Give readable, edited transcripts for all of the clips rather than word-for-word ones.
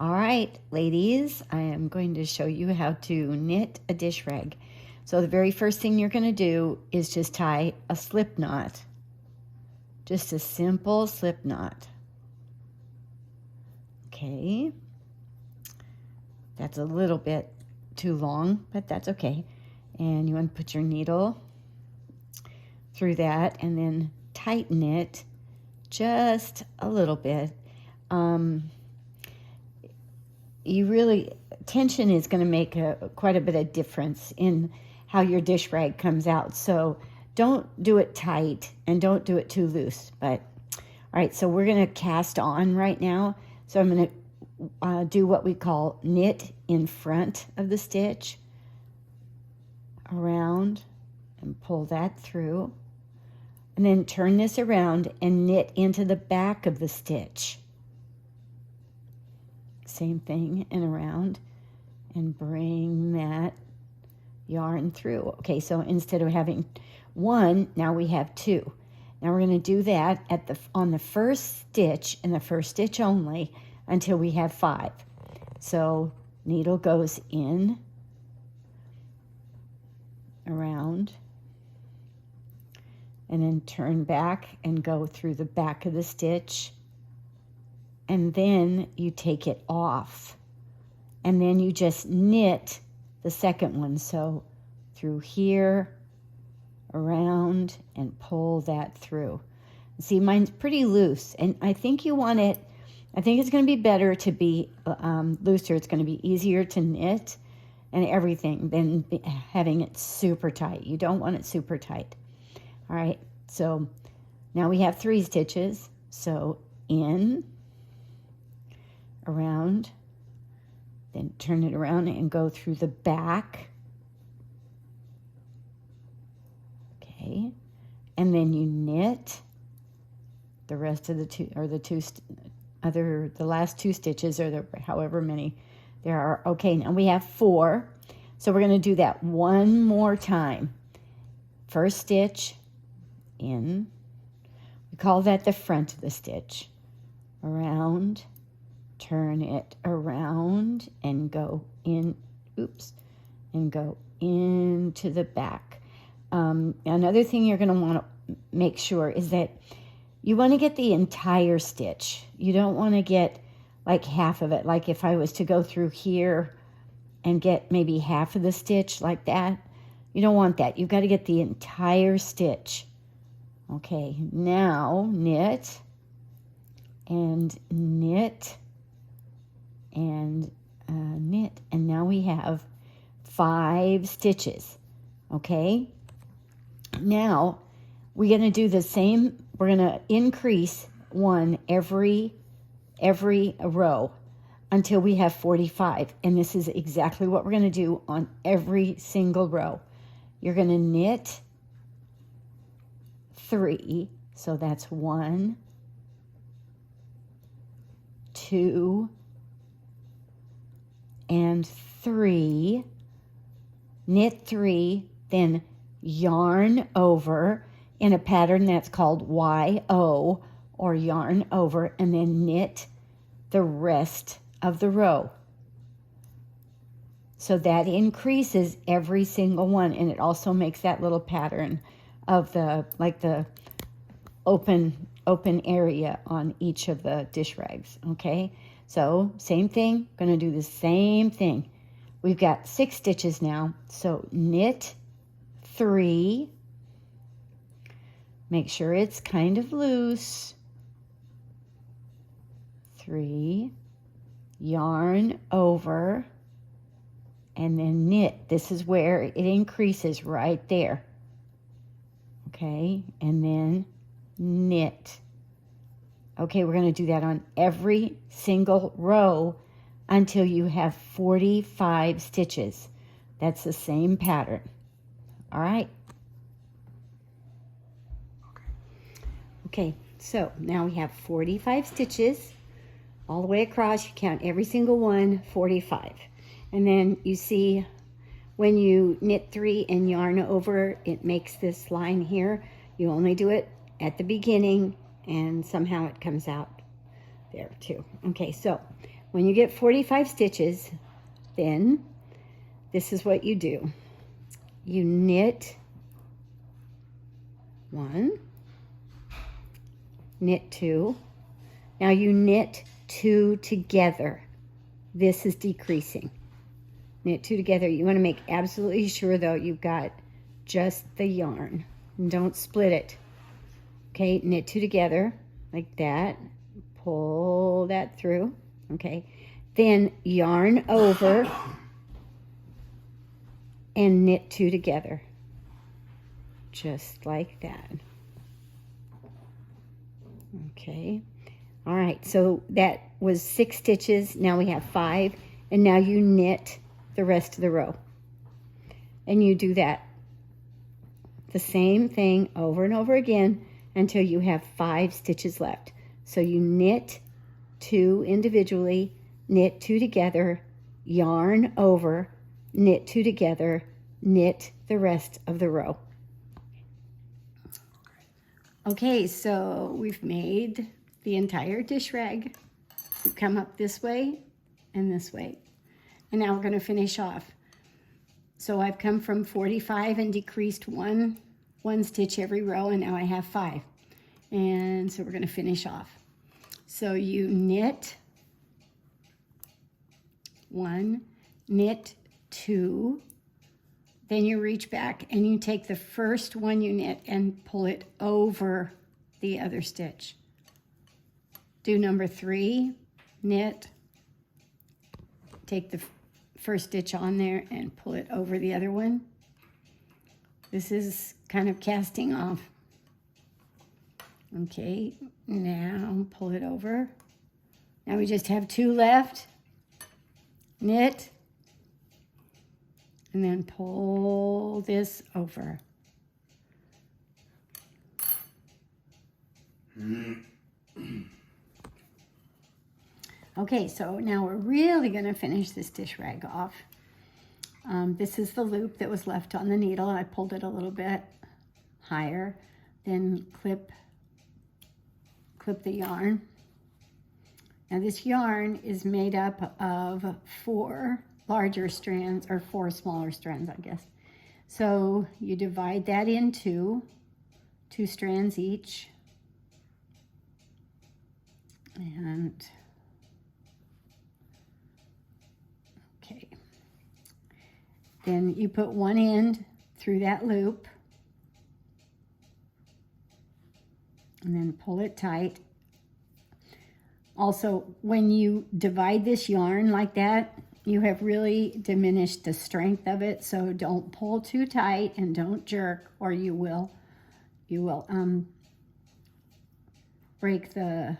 All right, ladies, I am going to show you how to knit a dish rag. So the very first thing you're going to do is just tie a slip knot. Just a simple slip knot. Okay. That's a little bit too long, but that's okay. And you want to put your needle through that and then tighten it just a little bit. Tension is going to make quite a bit of difference in how your dish rag comes out. So don't do it tight and don't do it too loose. But all right, so we're going to cast on right now. So I'm going to do what we call knit in front of the stitch, around, and pull that through. And then turn this around and knit into the back of the stitch. Same thing, and around, and bring that yarn through. Okay, so instead of having one, now we have two. Now we're going to do that on the first stitch and the first stitch only until we have 5. So needle goes in, around, and then turn back and go through the back of the stitch. And then you take it off. And then you just knit the second one. So through here, around, and pull that through. See, mine's pretty loose. And I think you want it, I think it's going to be better to be looser. It's going to be easier to knit and everything than having it super tight. You don't want it super tight. All right, so now we have 3 stitches. So in, around, then turn it around and go through the back. Okay, and then you knit the rest of the last 2 stitches, or however many there are. Okay, now we have 4, so we're going to do that one more time. First stitch, in, we call that the front of the stitch, around, turn it around and go in, and go into the back. Another thing you're going to want to make sure is that you want to get the entire stitch. You don't want to get like half of it. Like if I was to go through here and get maybe half of the stitch like that, you don't want that. You've got to get the entire stitch. Okay, now knit and knit and knit, and now we have 5 stitches. Okay, now we're going to do the same. We're going to increase 1 every row until we have 45, and this is exactly what we're going to do on every single row. You're going to knit 3, so that's 1, 2, and 3, knit 3, then yarn over in a pattern that's called YO, or yarn over, and then knit the rest of the row. So that increases every single one, and it also makes that little pattern of the open area on each of the dish rags. Okay, so same thing, going to do the same thing. We've got 6 stitches now, so knit 3, make sure it's kind of loose, 3, yarn over, and then knit. This is where it increases right there. Okay, and then knit. Okay, we're going to do that on every single row until you have 45 stitches. That's the same pattern. All right. Okay, so now we have 45 stitches all the way across. You count every single one, 45. And then you see when you knit 3 and yarn over, it makes this line here. You only do it at the beginning, and somehow it comes out there too. Okay, so When you get 45 stitches, then this is what you do. You knit 1, knit 2. Now you knit 2 together. This is decreasing. Knit 2 together. You want to make absolutely sure, though, you've got just the yarn. And don't split it. Okay, knit 2 together like that. Pull that through. Okay, then yarn over and knit 2 together. Just like that. Okay. All right, so that was 6 stitches. Now we have 5, and now you knit the rest of the row. And you do that, the same thing over and over again until you have 5 stitches left. So you knit 2 individually, knit 2 together, yarn over, knit 2 together, knit the rest of the row. Okay, so we've made the entire dish rag. You come up this way and this way. And now we're going to finish off. So I've come from 45 and decreased one stitch every row, and now I have 5. And so we're going to finish off. So you knit 1, knit 2, then you reach back and you take the first one you knit and pull it over the other stitch. Do number 3, knit, take the first stitch on there and pull it over the other one. This is kind of casting off. Okay, now pull it over. Now we just have 2 left. Knit, and then pull this over. Okay, so now we're really going to finish this dish rag off. This is the loop that was left on the needle. I pulled it a little bit higher, then clip the yarn. Now this yarn is made up of 4 larger strands, or 4 smaller strands, I guess. So you divide that into 2 strands each. And okay. Then you put one end through that loop and then pull it tight. Also, when you divide this yarn like that, you have really diminished the strength of it, so don't pull too tight and don't jerk, or you will break the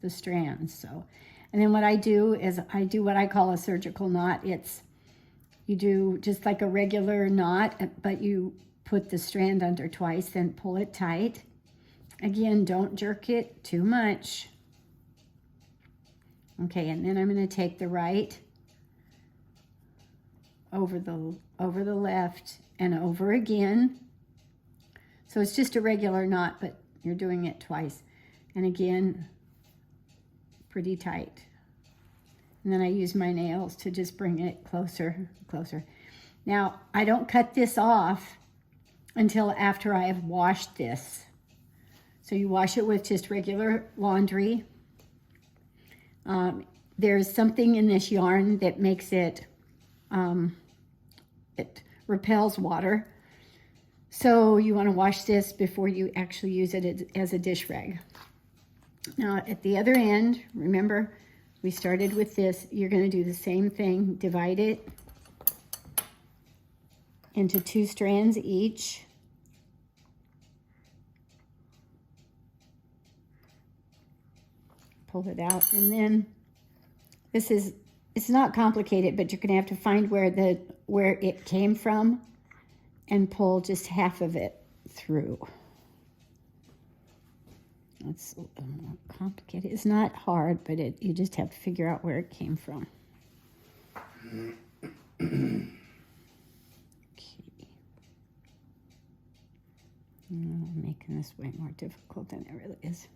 strands. So, and then what I do is I do what I call a surgical knot. You do just like a regular knot, but you put the strand under twice, then pull it tight. Again, don't jerk it too much. Okay, and then I'm going to take the right over the left and over again. So it's just a regular knot, but you're doing it twice. And again, pretty tight. And then I use my nails to just bring it closer. Now, I don't cut this off until after I have washed this. So you wash it with just regular laundry. There's something in this yarn that makes it, it repels water. So you want to wash this before you actually use it as a dish rag. Now at the other end, remember we started with this, you're going to do the same thing, divide it into 2 strands each. Pull it out, and then it's not complicated, but you're going to have to find where it came from and pull just half of it through. It's a little more complicated. It's not hard, but you just have to figure out where it came from. Okay. I'm making this way more difficult than it really is.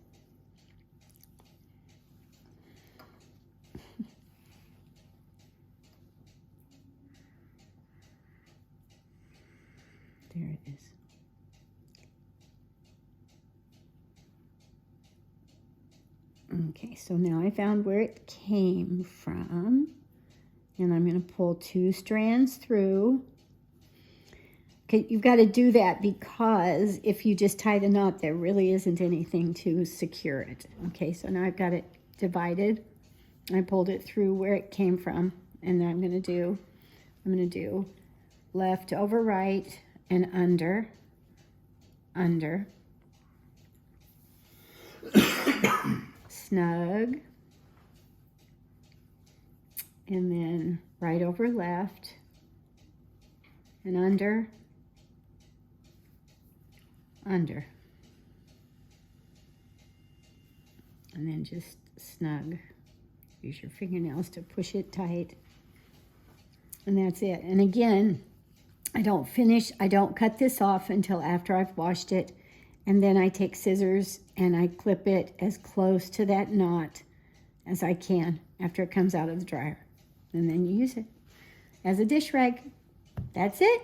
is. Okay, so now I found where it came from, and I'm going to pull 2 strands through. Okay, you've got to do that because if you just tie the knot, there really isn't anything to secure it. Okay, so now I've got it divided. I pulled it through where it came from, and then I'm going to do left over right and under, under, snug, and then right over left and under, under, and then just snug. Use your fingernails to push it tight, and that's it. And again, I don't cut this off until after I've washed it, and then I take scissors and I clip it as close to that knot as I can after it comes out of the dryer, and then you use it as a dish rag. That's it.